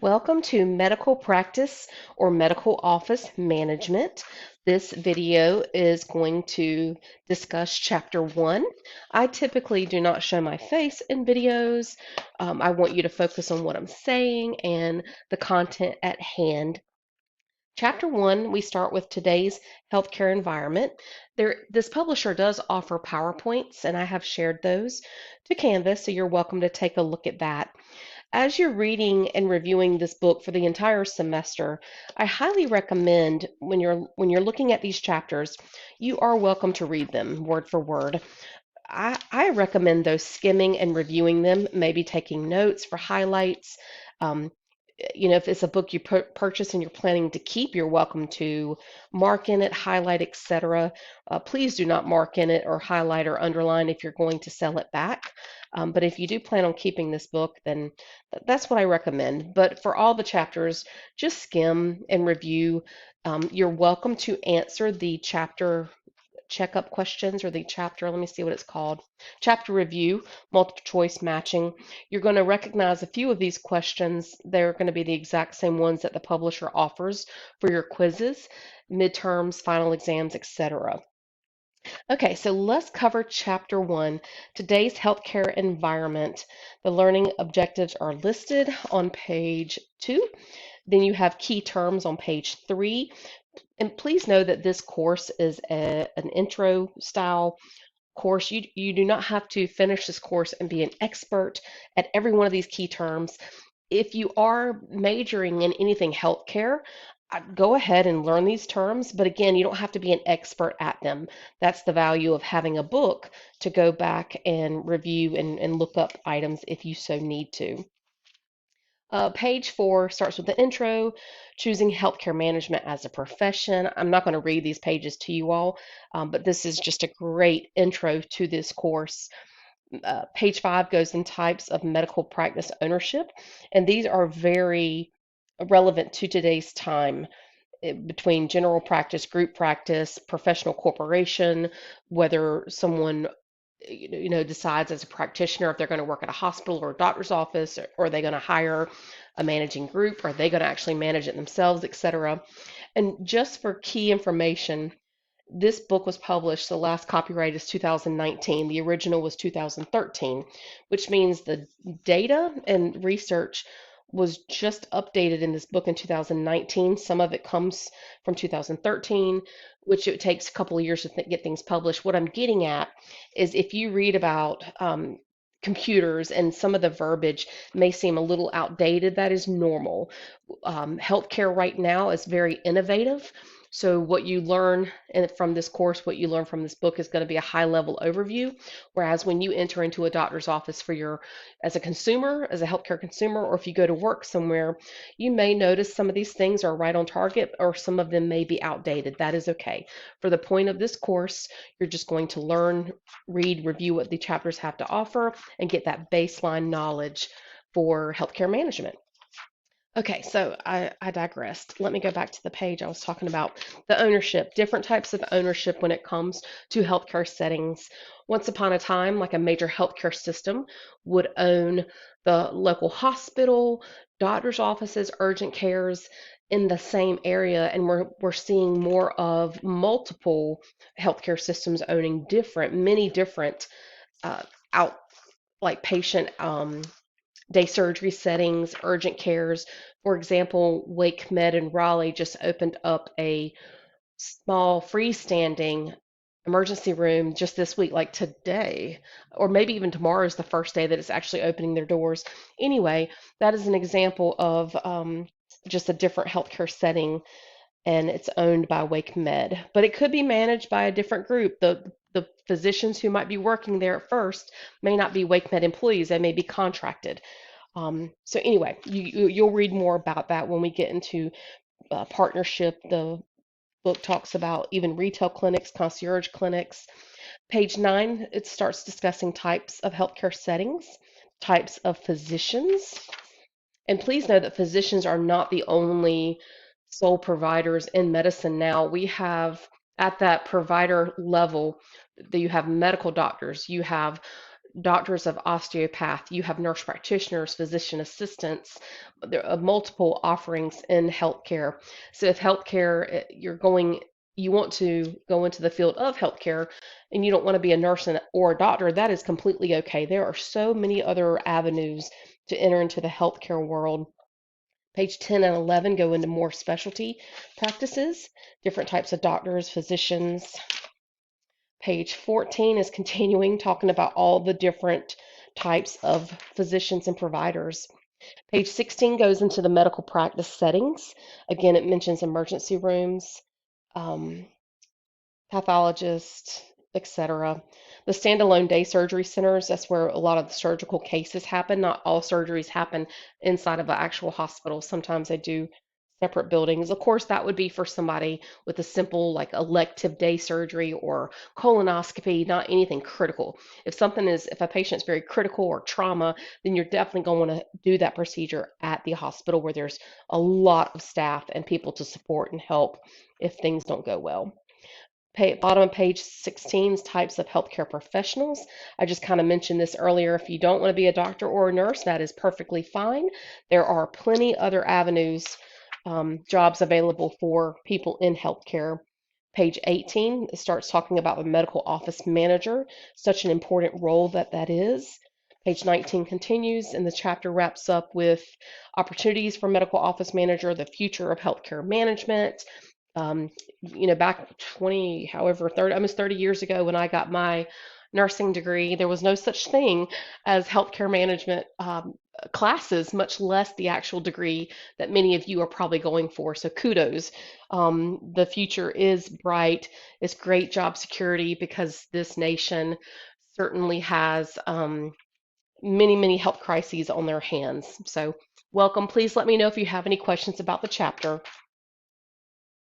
Welcome to Medical Practice or Medical Office Management. This video is going to discuss Chapter 1. I typically do not show my face in videos. I want you to focus on what I'm saying and the content at hand. Chapter 1, we start with today's healthcare environment. This publisher does offer PowerPoints, and I have shared those to Canvas, so you're welcome to take a look at that. As you're reading and reviewing this book for the entire semester, I highly recommend when you're looking at these chapters, you are welcome to read them word for word. I recommend those skimming and reviewing them, maybe taking notes for highlights. Um, if it's a book you purchase and you're planning to keep, you're welcome to mark in it, highlight, etc. Please do not mark in it or highlight or underline if you're going to sell it back. But if you do plan on keeping this book, then that's what I recommend. But for all the chapters, just skim and review. You're welcome to answer the chapter checkup questions or the chapter, let me see what it's called, chapter review, multiple choice matching. You're going to recognize a few of these questions. They're going to be the exact same ones that the publisher offers for your quizzes, midterms, final exams, etc. Okay, so let's cover chapter 1, today's healthcare environment. The learning objectives are listed on page 2. Then you have key terms on page 3. And please know that this course is an intro style course. You do not have to finish this course and be an expert at every one of these key terms. If you are majoring in anything healthcare, go ahead and learn these terms. But again, you don't have to be an expert at them. That's the value of having a book to go back and review and look up items if you so need to. Page 4 starts with the intro, choosing healthcare management as a profession. I'm not going to read these pages to you all, but this is just a great intro to this course. Page 5 goes in types of medical practice ownership, and these are very relevant to today's time between general practice, group practice, professional corporation, whether someone decides as a practitioner if they're going to work at a hospital or a doctor's office, or are they going to hire a managing group, or are they going to actually manage it themselves, etc. And just for key information, this book was published, the last copyright is 2019, the original was 2013, which means the data and research was just updated in this book in 2019. Some of it comes from 2013, which it takes a couple of years to get things published. What I'm getting at is if you read about computers and some of the verbiage may seem a little outdated, that is normal. Healthcare right now is very innovative. So what you learn from this course, what you learn from this book is going to be a high level overview. Whereas when you enter into a doctor's office as a consumer, as a healthcare consumer, or if you go to work somewhere, you may notice some of these things are right on target or some of them may be outdated. That is okay. For the point of this course, you're just going to learn, read, review what the chapters have to offer and get that baseline knowledge for healthcare management. Okay, so I digressed. Let me go back to the page I was talking about. The ownership, different types of ownership when it comes to healthcare settings. Once upon a time, like a major healthcare system would own the local hospital, doctor's offices, urgent cares in the same area, and we're seeing more of multiple healthcare systems owning many different uh, out like patient day surgery settings, urgent cares. For example, Wake Med in Raleigh just opened up a small freestanding emergency room just this week, like today, or maybe even tomorrow is the first day that it's actually opening their doors. Anyway, that is an example of just a different healthcare setting, and it's owned by Wake Med, but it could be managed by a different group. The physicians who might be working there at first may not be Wake Med employees; they may be contracted. So anyway, you'll read more about that when we get into partnership. The book talks about even retail clinics, concierge clinics. Page 9, it starts discussing types of healthcare settings, types of physicians. And please know that physicians are not the only sole providers in medicine now. We have at that provider level that you have medical doctors, you have doctors of osteopath, you have nurse practitioners, physician assistants. There are multiple offerings in healthcare. So if healthcare, you want to go into the field of healthcare and you don't want to be a nurse or a doctor, that is completely okay. There are so many other avenues to enter into the healthcare world. Page 10 and 11 go into more specialty practices, different types of doctors, physicians. Page 14 is continuing talking about all the different types of physicians and providers. Page 16 goes into the medical practice settings. Again, it mentions emergency rooms, um, pathologists, etc. The standalone day surgery centers, that's where a lot of the surgical cases happen. Not all surgeries happen inside of an actual hospital. Sometimes they do separate buildings. Of course, that would be for somebody with a simple like elective day surgery or colonoscopy, not anything critical. If a patient's very critical or trauma, then you're definitely going to want to do that procedure at the hospital where there's a lot of staff and people to support and help if things don't go well. Bottom of page 16 is types of healthcare professionals. I just kind of mentioned this earlier. If you don't want to be a doctor or a nurse, that is perfectly fine. There are plenty other avenues, jobs available for people in healthcare. Page 18 starts talking about the medical office manager, such an important role that is. Page 19 continues, and the chapter wraps up with opportunities for medical office manager, the future of healthcare management. Um, back 20, however, 30, almost 30 years ago when I got my nursing degree, there was no such thing as healthcare management classes, much less the actual degree that many of you are probably going for. So kudos. The future is bright. It's great job security because this nation certainly has many, many health crises on their hands. So welcome. Please let me know if you have any questions about the chapter.